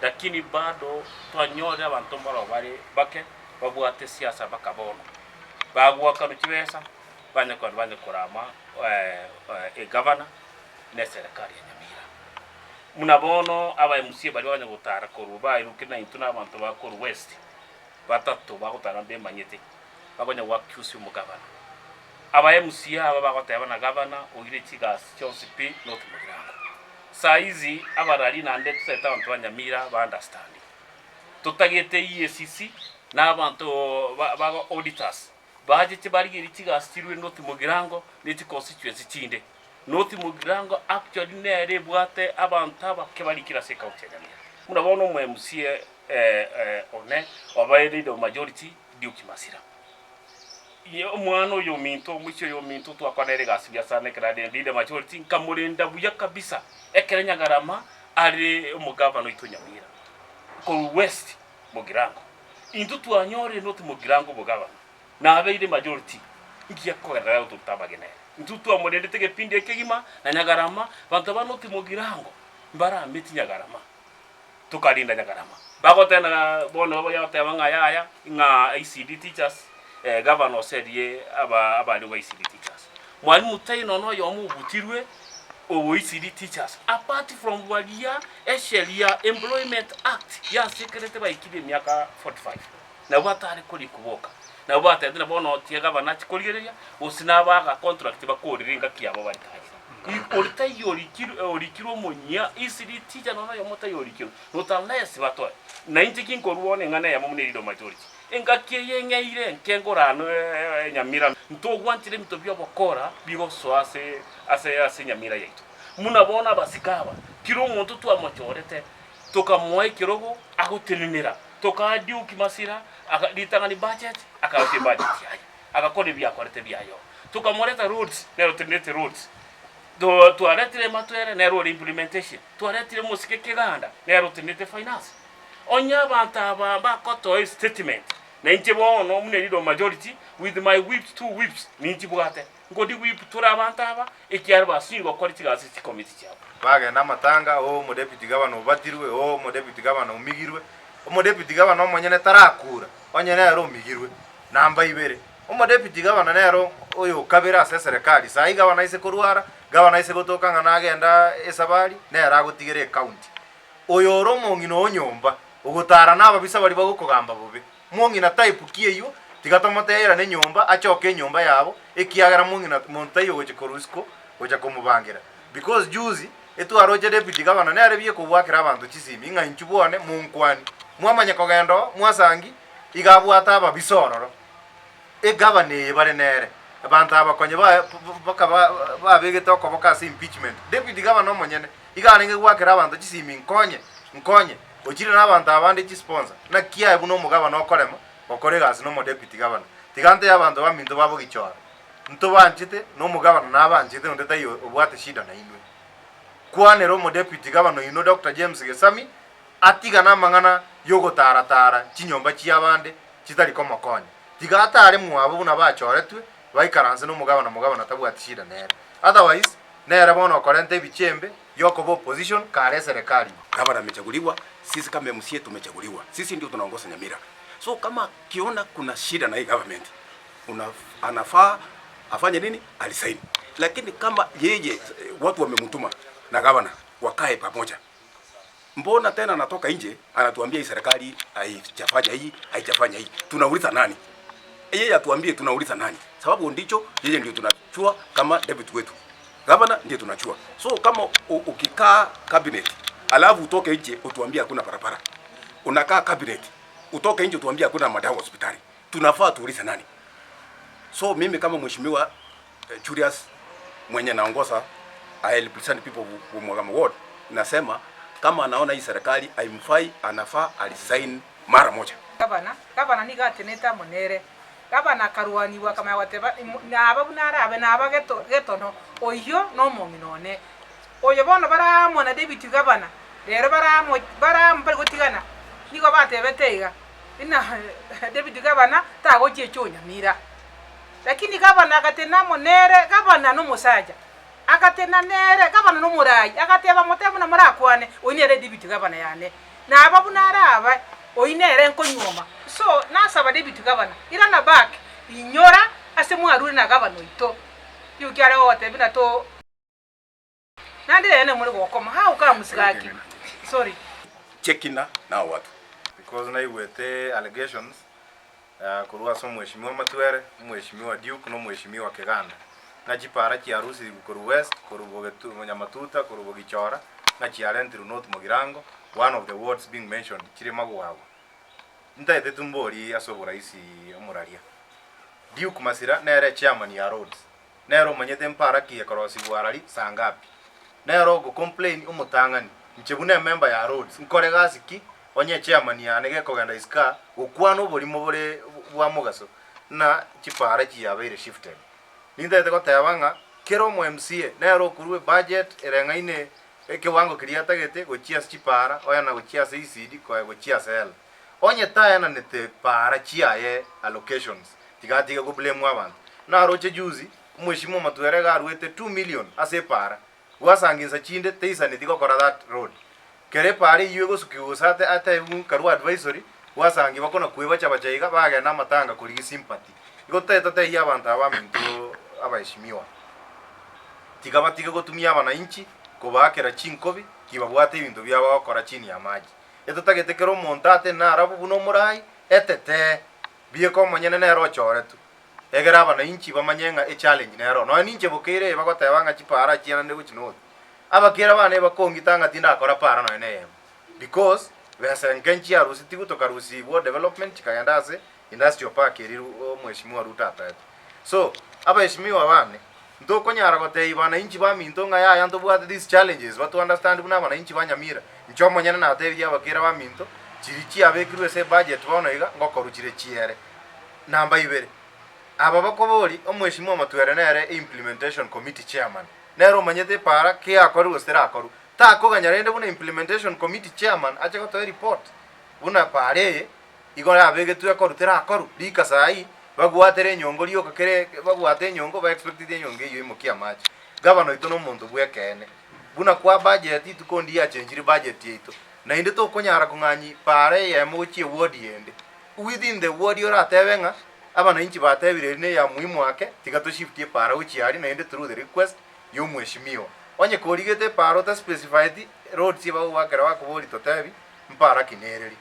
lakini bado twanyore abantu mbaro bari bake babwate siasa bakabono bagwakanu kibesa banye kurama governor ne serikali ya Nyamira munabono aba MC bari banye gutara koruba irukina intuna abantu bakoru west batatu bagutara mbe manyete bagonya wakyusi umugabana aba MC aba bagoteba na governor ugire kigas cyose pi not mugirango saizi abarari nande tuseta abantu banyamira ba understand tutagete EACC n'abantu ba auditors baje kibarigiri kigas kirwe not mugirango n'iti constituency kinde not mugirango actually nere bwate abantu abakebarikira seka ukyanyamira murabona mu MC one obaye the majority Duke Masira yo mwana yo minto mucyo yo minto twakwanere gasibya sane krade ndide majority nkamurinda buya kabisa ekere Nyagarama ari umugabano itunyamira ko west mugirango intu twanyore not mugirango mugabano na abeire majority ngiye korera tutabagene intu twamurende tege pindi ekegima na Nyagarama bantu banoti mugirango mbara miti Nyagarama tukarinda Nyagarama bagotena bono babo yatebanga yaya nga ICD teachers governor said ye abali wa ICD teachers mwalimu taino no yo mubutirwe o ICD teachers apart from walia Esheria Employment Act ya secretary ba ikide miaka 45 na batari kuri kuboka na batendera bono tie governor chikoligereya usinabaga contract bakoriringa kiyabo bari kaje orikiro munya ICD teacher no yo mutayorikiro notanless bato na intikin koruone ngana ya mumunerido majority engakiye ngeire nkengorano Nyamira ntogwantire mitobyo bokora bigo so ase Nyamira yaitu munabona basikaba kiro muntu twamachorete tokamwe kirogo aguteninira tokadiuki Masira akaditangani budget akawete budget yayo akakore byakorete byayo tukamoreta roads nero tenete roads do tuaretire matwere nero implementation tuaretire musike kiganda nero tenete finance onya bantaba bakoto statement na intibo no munerido majority with my whips 2 whips nintibwate ngodi whip turabantaba ekyarba singo political assist committee cyabo bagenda matanga o mu deputy governor batirwe o mu deputy governor umigirwe mu deputy governor monyene tarakura onyene yaro umigirwe namba ibere mu deputy governor nero oyo kabera ase serikali sai governor ise kurwara governor ise gotoka ngana agenda esabari nero agotigere county oyo ro mongino onyomba ugutara n'ababisa bari bagukugamba bobe mwongina type kiyo tigatomotera ne nyomba achoke nyomba yabo ekiyagara mwongina montayo goje korusko goja kumubangira because juzi etu aroje deputy governor ne arebiye kubwakira abantu kisimi inga inchubone munkwani mwamanya kogendo mwasangi igabwata ababisororo governor bare nere abantu abakonye babegete okobokasi impeachment deputy governor monyene iganenge gwakira abantu kisimi nkonye ochire n'abantu abandi ki sponsor na kiya buno mugaba no korema okore gasi no deputy governor tigante y'abantu baminto babo gichora nto banchite no mugaba n'abanchite ndeta yo obwate shida na inwe kwanero mo deputy governor ino Dr James Gesami atiga na mangana yogo taratara chinyomba cy'abande kitari ko makonye tigata ari mwabo buna bachoretwe bayikaranze no mugaba natabwate shida nere otherwise nere bono korente bichembe yoko bo position kare serikali gavana amechaguliwa, sisi kama MCA tumechaguliwa, sisi ndio tunaongoza Nyamira. So kama kiona kuna shida na hii government anafaa afanye nini? Alisaini. Lakini kama yeye watu wamemtuma na gavana wakae pamoja, mbona tena anatoka nje anatuambia hii serikali haijafanya hii? Tunauliza nani? Yeye atuambie tunauliza nani? Sababu ndicho yeye ndio tunachua kama deputy wetu. Gavana ndiye tunachua. So kama ukikaa cabinet alafu utoke nje utuambie hakuna barabara, unakaa cabinet utoke nje utuambie hakuna madawa hospitali, tunafaa tuulize nani? So mimi kama mheshimiwa Julius mwenye naongoza I represent people wa Mwagama ward, nasema kama anaona hii serikali haimfai, anafaa alisign mara moja. Gavana ni gateneta monere gavana karuaniwa kama wateba na abunara abena abagetono oyo no monginone oyo bono bara mona deputy gavana rero bara mpari gotigana nigo batebeteiga ina deputy gavana tago checho Nyamira lakini gavana agatena monere gavana no musaja agatena nere gavana no murai agateba motemo na murakwane onire deputy gavana yane na ababunara aba oinere nkonyoma so nasaba deputy governor ira na back inyora ase mwarure na governor ito yukiare wote bina to nandire ene muri gokoma ha ukara musigaki sorry chekina na watu because na iwete allegations kuruwa so mheshimiwa Matwere, mheshimiwa Duke no mheshimiwa Keganda na chipara chi harusi kuru west kuru bogetu Nyamatuta kuru bogichora na chiarentiru not Mugirango, one of the words being mentioned chiri magwago ntaete tumbori asobora isi omuraria Duke Masira nere chairman ya roads nero manyete mpara ki ekorosi bwarari sangapi nero go complain umutangani nchebune member ya roads nkore gasiki onye chairman ya nege kogenda iska ukwano bolimo bore bwa mugaso na chipara chi yabeire shifted ninde te kotebanga kero mu MCA nero kuruwe budget erengaine ekiwango kiriatagete gochias chipara oya na gochias ECD ko gochias L onye taya na nete para chiaye allocations tigatiga go blame abantu na roche juzi mheshimiwa Matwere garwete 2 million ase para wasanginza chinde teisa nitiko kora that road kere pari yugo sukiusate ata un karu advisory wasangi bakona kuiba chabachaiga bage na matanga kuri sympathy igoteta te yabantu abaminto abaheshimiwa tigabatiga gotumia abana inchi kubakera chinkobi kibabwate ibintu byabo bakora chini ya maji etutagetekero montate na arabu buno murai etete bieko manyene na rochore tu egera abana inchi bamanyenga e challenge nero no ninche bukire bagotebanga chipara chiana nego chino abakira bane bakongitanga tinda akora para no ene because wesengenchi arusi tigutoka rusi wo development kagenda ase industrial park iriru mheshimiwa Rutata so abaheshimiwa bane ndokonyara gotei bana inchi baminto nga ya yanto bwate these challenges but to understand buna bana inchi banyamira nchomo nyana na tebi abakira baminto chirichi abekirwe se budget bono iga ngokoruchire chiere namba ibere aba bakobori omweshimiwa Matwere nere implementation committee chairman nero manyete para ke akoru ostera akoru ta koganyarende buna implementation committee chairman acha goto report buna pare igora abege tu akoru tera akoru dika sai bagwatere nyongo rio kakere bagwate nyongo ba expected nyongo iyo imokia machi governor ito no muntu bwekene buna kwa budget tukondi ya change budget yito na inde to konyara kunganyi pare ya mochi ward yende within the ward yora tebenga abana inchi batebire ne ya muhimu wake tigato shift para uchi ari na inde through the request yo mheshimiwa onye korigete paro ta specified road siba wakera wakobori totebi mpara kinereri